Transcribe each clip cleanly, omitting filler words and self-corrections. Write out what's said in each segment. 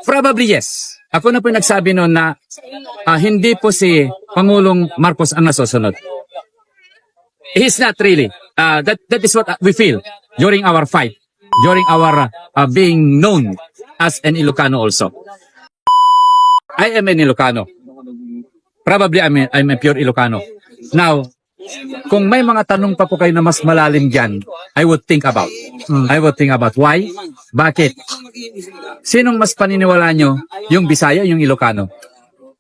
Probably yes. Ako na po yung nagsabi noon na hindi po si Pangulong Marcos ang nasusunod. He's not really. That is what we feel during our fight, during our being known as an Ilocano also. I am an Ilocano. Probably I'm a pure Ilocano. Now, kung may mga tanong pa po kayo na mas malalim dyan, I would think about. I would think about why? Bakit? Sinong mas paniniwala nyo? Yung Bisaya, yung Ilocano?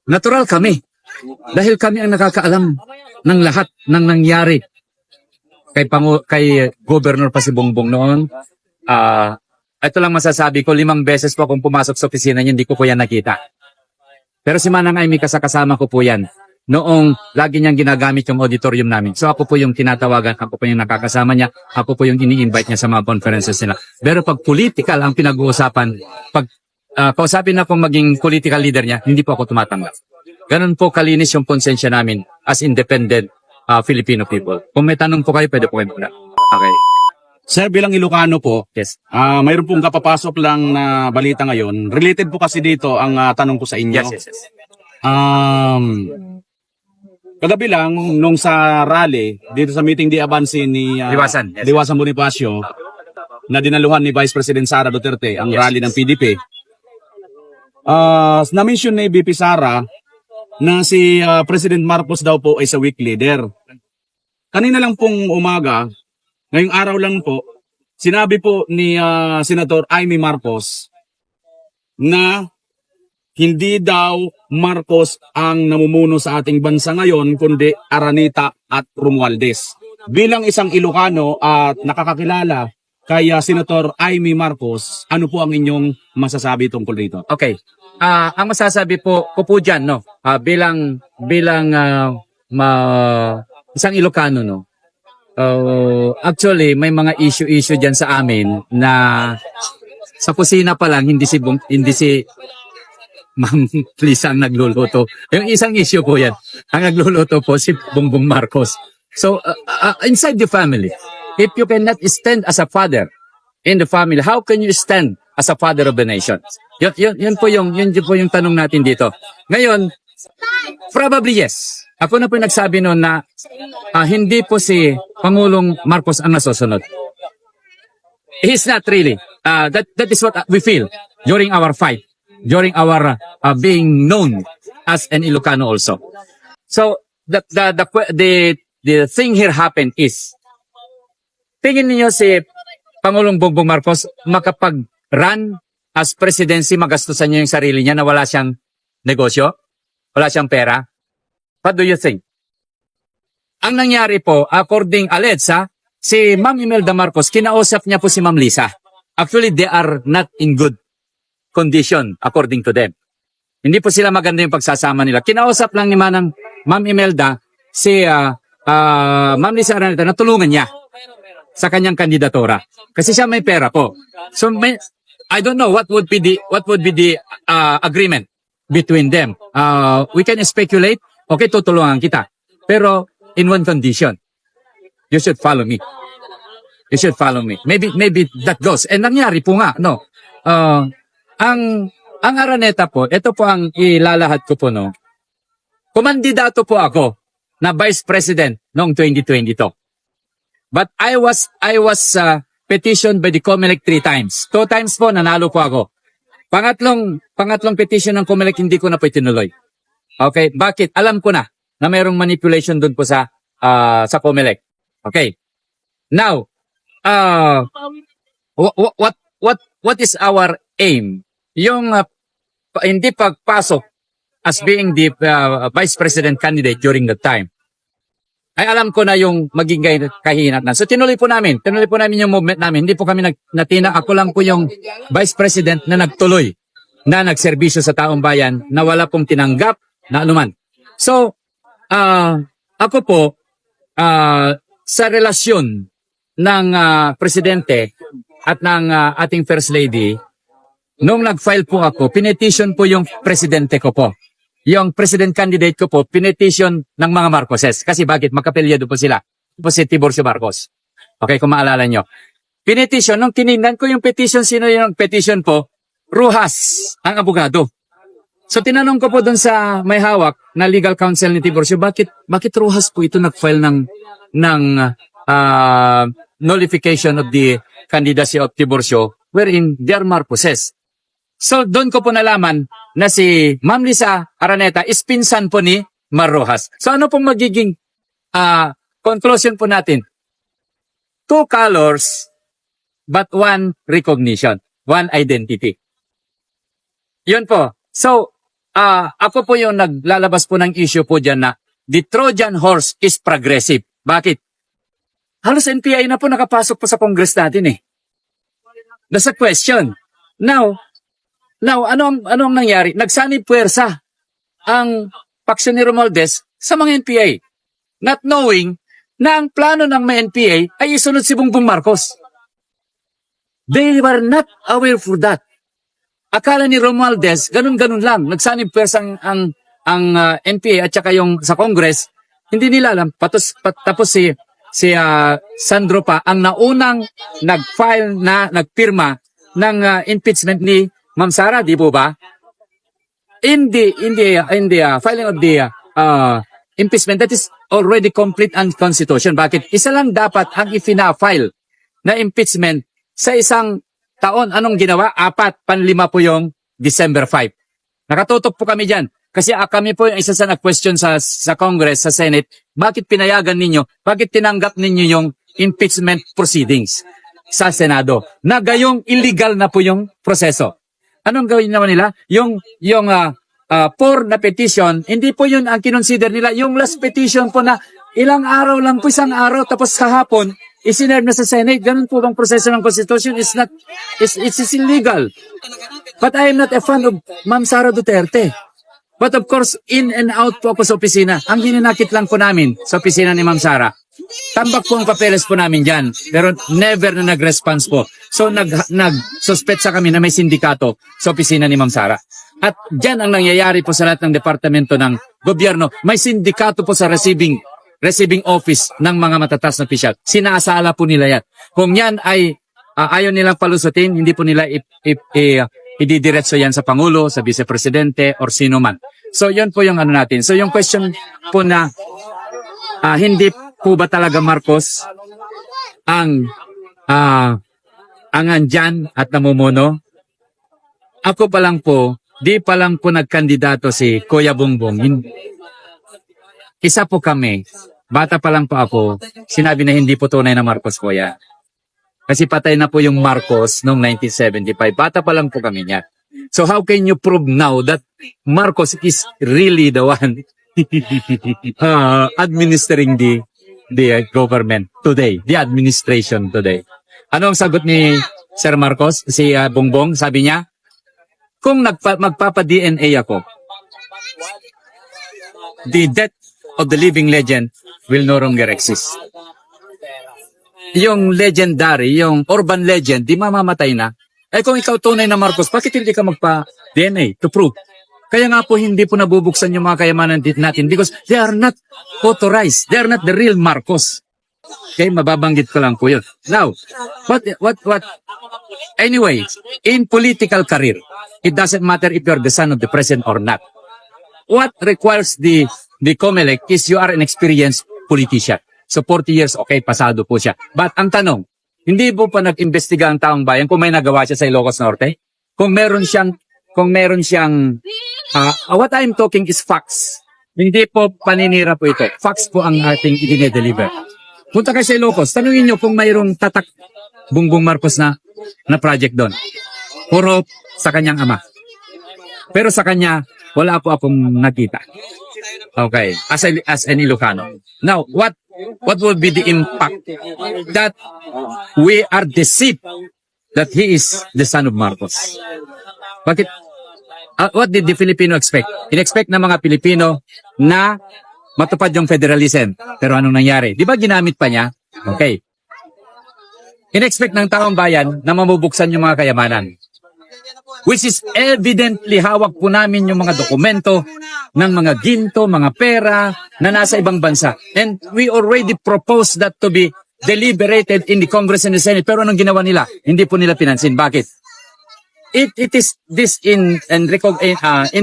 Natural kami. Dahil kami ang nakakaalam ng lahat ng nangyari kay Governor pa si Bongbong noon. Ito lang masasabi ko, 5 beses po akong pumasok sa opisina niya, hindi ko po yan nakita. Pero si Manang Amy kasama ko po yan. Noong lagi niyang ginagamit yung auditorium namin. So ako po yung tinatawagan, ako po yung nakakasama niya, ako po yung ini-invite niya sa mga conferences nila. Pero pag political ang pinag-uusapan, pag kausapin na kung maging political leader niya, hindi po ako tumatanggap. Ganun po kalinis yung konsensya namin as independent Filipino people. Kung may tanong po kayo, pwede po kayo muna. Okay. Sir, bilang Ilocano po, Yes. mayroon pong kapapasok lang na balita ngayon. Related po kasi dito ang tanong ko sa inyo. Yes. Kagabi lang, nung sa rally, dito sa meeting di Abansi ni Liwasan, yes. Liwasan Bonifacio, na dinaluhan ni Vice President Sara Duterte, ang rally ng PDP. Na-mention ni VP Sara na si President Marcos daw po ay sa weak leader. Kanina lang pong umaga, ngayong araw lang po, sinabi po ni Senator Amy Marcos na hindi daw Marcos ang namumuno sa ating bansa ngayon, kundi Araneta at Romualdez. Bilang isang Ilocano at nakakakilala kay Senator Amy Marcos, ano po ang inyong masasabi tungkol dito? Okay. Ang masasabi po ko po dyan, no, bilang isang Ilocano, no, actually may mga issue dyan sa amin na sa kusina pa lang hindi si Ma'am Lisa ang nagluluto. Yung isang issue po yan. Ang nagluluto po si Bongbong Marcos. So inside the family, if you cannot stand as a father in the family, how can you stand as a father of the nation? Yun po yung tanong natin dito. Ngayon, probably yes. Ako na po yung nagsabi noon na hindi po si Pangulong Marcos ang nasusunod. He's not really. That is what we feel during our fight, during our being known as an Ilocano also. So the thing here happened is, tingin niyo si Pangulong Bongbong Marcos makapag-run as presidency, magastusan niya yung sarili niya na wala siyang negosyo, wala siyang pera? What do you think? Ang nangyari po, according Aledsa, si Ma'am Imelda Marcos, kinausap niya po si Ma'am Lisa. Actually, they are not in good condition according to them. Hindi po sila maganda yung pagsasama nila. Kinausap lang ni Ma'am Imelda si Ma'am Lisa Araneta na tulungan niya sa kanyang kandidatura. Kasi siya may pera po. So I don't know what would be the agreement between them. We can speculate. Okay, tutulungan kita. Pero in one condition. You should follow me. You should follow me. Maybe that goes. And nangyari po nga, no. Ang Araneta po, ito po ang ilalahad ko po, no. Kumandidato po ako na Vice President noong 2022. But I was petitioned by the COMELEC 3 times. 2 times po nanalo po ako. Pangatlong petition ng COMELEC hindi ko na po itinuloy. Okay, bakit? Alam ko na mayroong manipulation doon po sa COMELEC. Okay. Now, what is our aim? Yung hindi pagpasok as being the Vice President candidate during that time, ay alam ko na yung maging kahinatnan. So tinuloy po namin yung movement namin. Hindi po kami natina. Ako lang po yung Vice President na nagtuloy, na nagserbisyo sa taong bayan, na wala pong tinanggap na anuman. So, ako po, sa relasyon ng Presidente at ng ating First Lady, nung nag-file po ako, pinetition po yung Presidente ko po. Yung President candidate ko po, pinetition ng mga Marcoses. Kasi bakit? Magkapelyado po sila. Po si Tiburcio Marcos. Okay, kung maalala nyo. Pinetition, nung tinignan ko yung petition, sino yung petition po, Rojas ang abogado. So tinanong ko po doon sa may hawak na legal counsel ni Tiburcio, bakit Rojas po ito nag-file ng nullification of the candidacy of Tiburcio wherein they are Marcoses. So doon ko po nalaman na si Ma'am Lisa Araneta is pinsan po ni Mar Rojas. So ano pong magiging conclusion po natin? Two colors but one recognition, one identity. Yun po. So ako po yung naglalabas po ng issue po dyan na the Trojan horse is progressive. Bakit? Halos NPI na po nakapasok po sa Congress natin eh. That's a question. Now, ano ang nangyari? Nagsanib puwersa ang paksyon ni Romualdez sa mga NPA. Not knowing na ang plano ng mga NPA ay isunod si Bongbong Marcos. They were not aware for that. Akala ni Romualdez, ganun-ganun lang. Nagsanib puwersa ang NPA at saka yung sa Congress, hindi nila alam. Tapos si Sandro pa ang naunang nag-file na nagpirma ng impeachment ni Ma'am Sara, di po ba? In the filing of the impeachment, that is already complete unconstitutional. Bakit? Isa lang dapat ang ifina-file na impeachment sa isang taon. Anong ginawa? 4, panlima po yung December 5. Nakatutok po kami dyan. Kasi kami po yung isa sa nag-question sa Congress, sa Senate, bakit pinayagan ninyo, bakit tinanggap ninyo yung impeachment proceedings sa Senado? Na gayong illegal na po yung proseso. Anong gawin naman nila? Yung for na petition, hindi po yun ang kinonsider nila. Yung last petition po na ilang araw lang po, isang araw, tapos kahapon, isinerve na sa Senate. Ganun po bang proseso ng Constitution? It's illegal. But I am not a fan of Ma'am Sara Duterte. But of course, in and out po ako sa opisina. Ang hininakit lang po namin sa opisina ni Ma'am Sara, tambak po ang papeles po namin dyan. Pero never na nag-response po. So nag-suspetsa kami na may sindikato sa opisina ni Ma'am Sara. At dyan ang nangyayari po sa lahat ng departamento ng gobyerno. May sindikato po sa receiving office ng mga matatas na opisyal. Sinaasala po nila yan. Kung yan ay ayaw nilang palusutin, hindi po nila ididiretso yan sa Pangulo, sa Vice Presidente, or sino man. So, yun po yung ano natin. So, yung question po na hindi po ba talaga Marcos ang andyan at namumuno? Ako pa lang po, di pa lang po nagkandidato si Kuya Bongbong. Isa po kami, bata pa lang po ako, sinabi na hindi po tunay na Marcos po yan. Kasi patay na po yung Marcos noong 1975. Bata pa lang po kami niya. So how can you prove now that Marcos is really the one administering the government today, the administration today? Ano ang sagot ni Sir Marcos? Si Bongbong, sabi niya, kung magpapa-DNA ako, the death of the living legend will no longer exist. Yung legendary, yung urban legend, di mamamatay na. Eh kung ikaw tunay na Marcos, bakit hindi ka magpa-DNA to prove? Kaya nga po hindi po nabubuksan yung mga kayamanan natin because they are not authorized. They are not the real Marcos. Okay, mababanggit ko lang po yun. Now, anyway, in political career, it doesn't matter if you're the son of the president or not. What requires the COMELEC is you are an experienced politician. So 40 years, okay, pasado po siya. But ang tanong, hindi po pa nag-imbestiga ang taong bayan kung may nagawa siya sa Ilocos Norte? Kung meron siyang what I'm talking is facts. Hindi po paninira po ito. Facts po ang ating i-deliver. Punta kayo sa Ilocos, tanungin nyo kung mayroong tatak Bongbong Marcos na project doon. Puro sa kanyang ama. Pero sa kanya, wala po akong nakita. Okay, as an Ilocano. Now, what will be the impact that we are deceived that he is the son of Marcos? Bakit? What did the Filipino expect? In-expect ng mga Pilipino na matupad yung federalism. Pero anong nangyari? Di ba ginamit pa niya? Okay. In-expect ng taong bayan na mamubuksan yung mga kayamanan. Which is evidently hawak po namin yung mga dokumento ng mga ginto, mga pera na nasa ibang bansa. And we already proposed that to be deliberated in the Congress and the Senate. Pero anong ginawa nila? Hindi po nila pinansin. Bakit? it is this in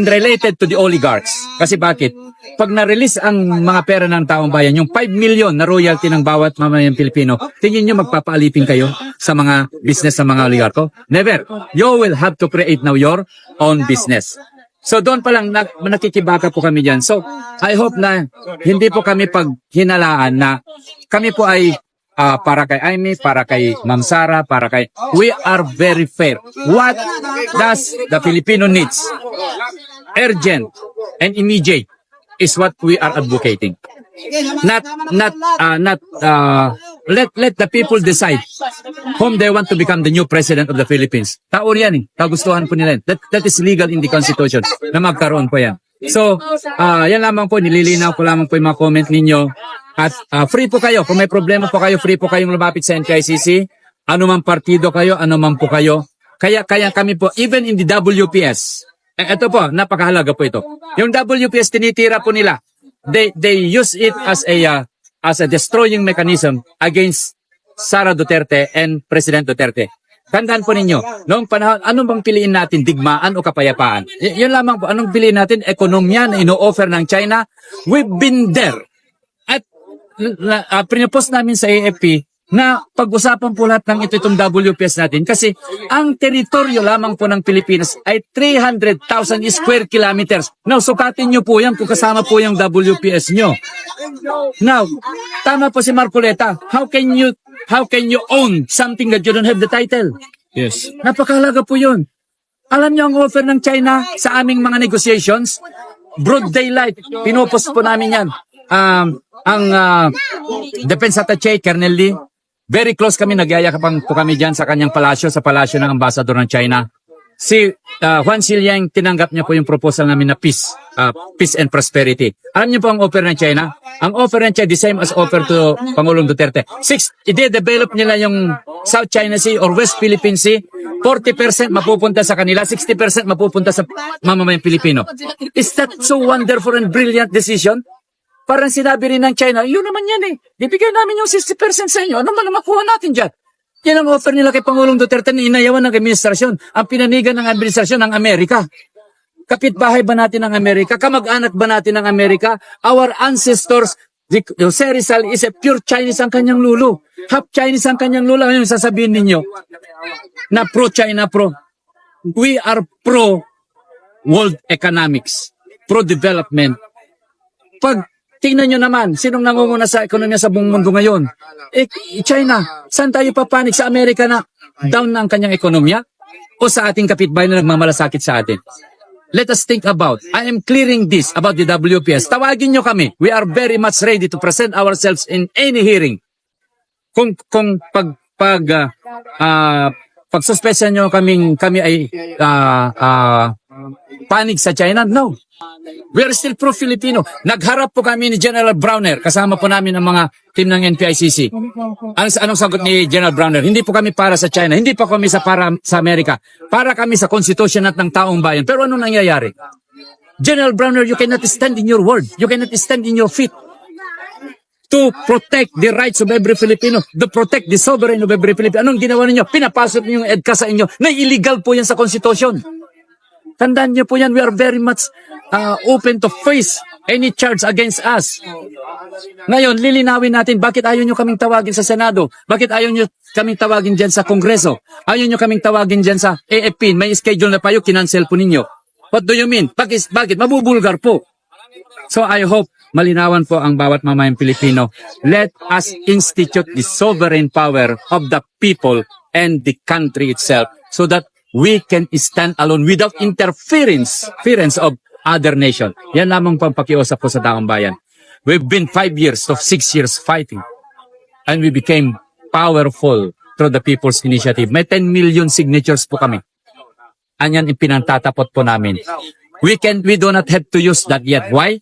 related to the oligarchs. Kasi bakit? Pag na-release ang mga pera ng taong bayan, yung 5 million na royalty ng bawat mamamayang Pilipino, tingin nyo magpapaalipin kayo sa mga business ng mga oligarko? Never. You will have to create now your own business. So doon pa lang nakikibaka po kami dyan. So I hope na hindi po kami paghinalaan na kami po ay para kay Amy, para kay Ma'am Sara, para kay... We are very fair. What does the Filipino needs? Urgent and immediate is what we are advocating. Let the people decide whom they want to become the new president of the Philippines. Taon yan eh. Kagustuhan po nila. That is legal in the Constitution na magkaroon po yan. So, yan lamang po. Nililinaw ko lamang po yung mga comment ninyo. At free po kayo. Kung may problema po kayo, free po kayong lumapit sa NKICC. Ano mang partido kayo, ano man po kayo. Kaya kami po, even in the WPS, ito po, napakahalaga po ito. Yung WPS, tinitira po nila. They use it as a destroying mechanism against Sara Duterte and President Duterte. Tandaan po ninyo, noong panahon, ano bang piliin natin, digmaan o kapayapaan? Yun lamang po, anong piliin natin? Ekonomiya na ino-offer ng China? We've been there. At pinapost namin sa AFP na pag-usapan po lahat ng itong WPS natin kasi ang teritoryo lamang po ng Pilipinas ay 300,000 square kilometers. Now, sukatin nyo po yan kung kasama po yung WPS nyo. Now, tama po si Marcoleta. How can you own something that you don't have the title? Yes. Napakahalaga po yun. Alam nyo ang offer ng China sa aming mga negotiations? Broad daylight. Pinopost po namin yan. Ang Defense Attaché, Colonel Lee, very close kami, nagyayakapan po kami dyan sa kanyang palasyo, sa palasyo ng ambassador ng China. Si Juan Ziliang, tinanggap niya po yung proposal namin na peace and prosperity. Alam niyo po ang offer ng China? Ang offer ng China, the same as offer to Pangulong Duterte. I-develop nila yung South China Sea or West Philippine Sea, 40% mapupunta sa kanila, 60% mapupunta sa mamamayang Pilipino. Is that so wonderful and brilliant decision? Parang sinabi rin ng China, yun naman yan eh. Ibigay namin yung 60% sa inyo. Ano man ang makuha natin dyan? Yan ang offer nila kay Pangulong Duterte na inayawan ng administrasyon. Ang pinanigan ng administrasyon ng Amerika. Kapitbahay ba natin ng Amerika? Kamag-anak ba natin ng Amerika? Our ancestors, Jose Rizal is a pure Chinese ang kanyang lulu. Half Chinese ang kanyang lulu. Ano yung sasabihin ninyo? Na pro-China, we are pro-world economics. Pro-development. Pag tingnan nyo naman, sinong nangunguna sa ekonomiya sa buong mundo ngayon? China. Saan tayo papanik? Sa Amerika na down na ang kanyang ekonomiya? O sa ating kapitbahay na nagmamalasakit sa atin? Let us think about. I am clearing this about the WPS. Tawagin nyo kami. We are very much ready to present ourselves in any hearing. Kung pagsuspesan nyo kami ay panig sa China, no. We are still pro-Filipino. Nagharap po kami ni General Browner. Kasama po namin ang mga team ng NPICC. Anong sagot ni General Browner? Hindi po kami para sa China. Hindi po kami para sa Amerika. Para kami sa Constitution at ng taong bayan. Pero ano nangyayari? General Browner, you cannot stand in your word. You cannot stand in your feet. To protect the rights of every Filipino. To protect the sovereign of every Filipino. Anong ginawa ninyo? Pinapasok niyo yung EDCA sa inyo na illegal po yan sa Constitution. Tandaan niyo po yan, we are very much open to face any charge against us. Ngayon, lilinawin natin, bakit ayaw nyo kaming tawagin sa Senado? Bakit ayaw nyo kaming tawagin dyan sa Kongreso? Ayaw nyo kaming tawagin dyan sa AFP? May schedule na payo, kinancel po ninyo. What do you mean? Bakit? Mabubulgar po. So I hope malinawan po ang bawat mamayang Pilipino. Let us institute the sovereign power of the people and the country itself so that we can stand alone without interference of other nation. Yan lamang pang pakiusap po sa taong bayan. We've been 5 years to 6 years fighting. And we became powerful through the People's Initiative. May 10 million signatures po kami. Anyan ipinantatapot po namin. We do not have to use that yet. Why?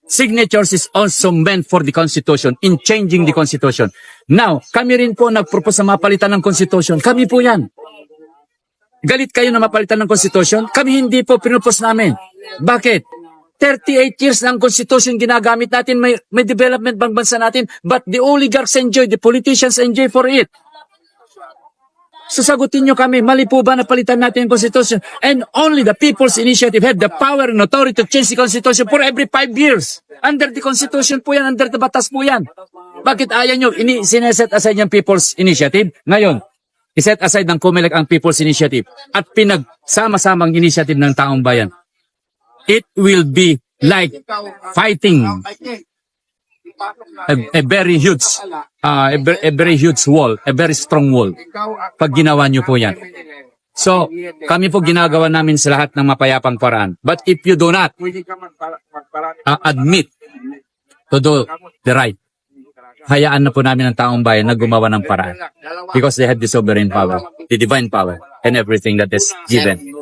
Signatures is also meant for the Constitution, in changing the Constitution. Now, kami rin po nagpropose na mapalitan ng Constitution. Kami po yan. Galit kayo na mapalitan ng Constitution? Kami hindi po pinupos namin. Bakit? 38 years na ang Constitution ginagamit natin, may development bang bansa natin, but the oligarchs enjoy, the politicians enjoy for it. Sasagutin nyo kami, mali po ba na palitan natin yung Constitution? And only the People's Initiative have the power and authority to change the Constitution for every 5 years. Under the Constitution po yan, under the batas po yan. Bakit ayaw nyo? Sineset aside yung People's Initiative. Ngayon, iset aside ng COMELEC ang People's Initiative at pinagsama-samang initiative ng taong bayan. It will be like fighting a very huge a very huge wall, a very strong wall pag ginawa niyo po yan. So, kami po ginagawa namin sa lahat ng mapayapang paraan. But if you do not admit to do the right, hayaan na po namin ang taong bayan na gumawa ng paraan. Because they have the sovereign power, the divine power, and everything that is given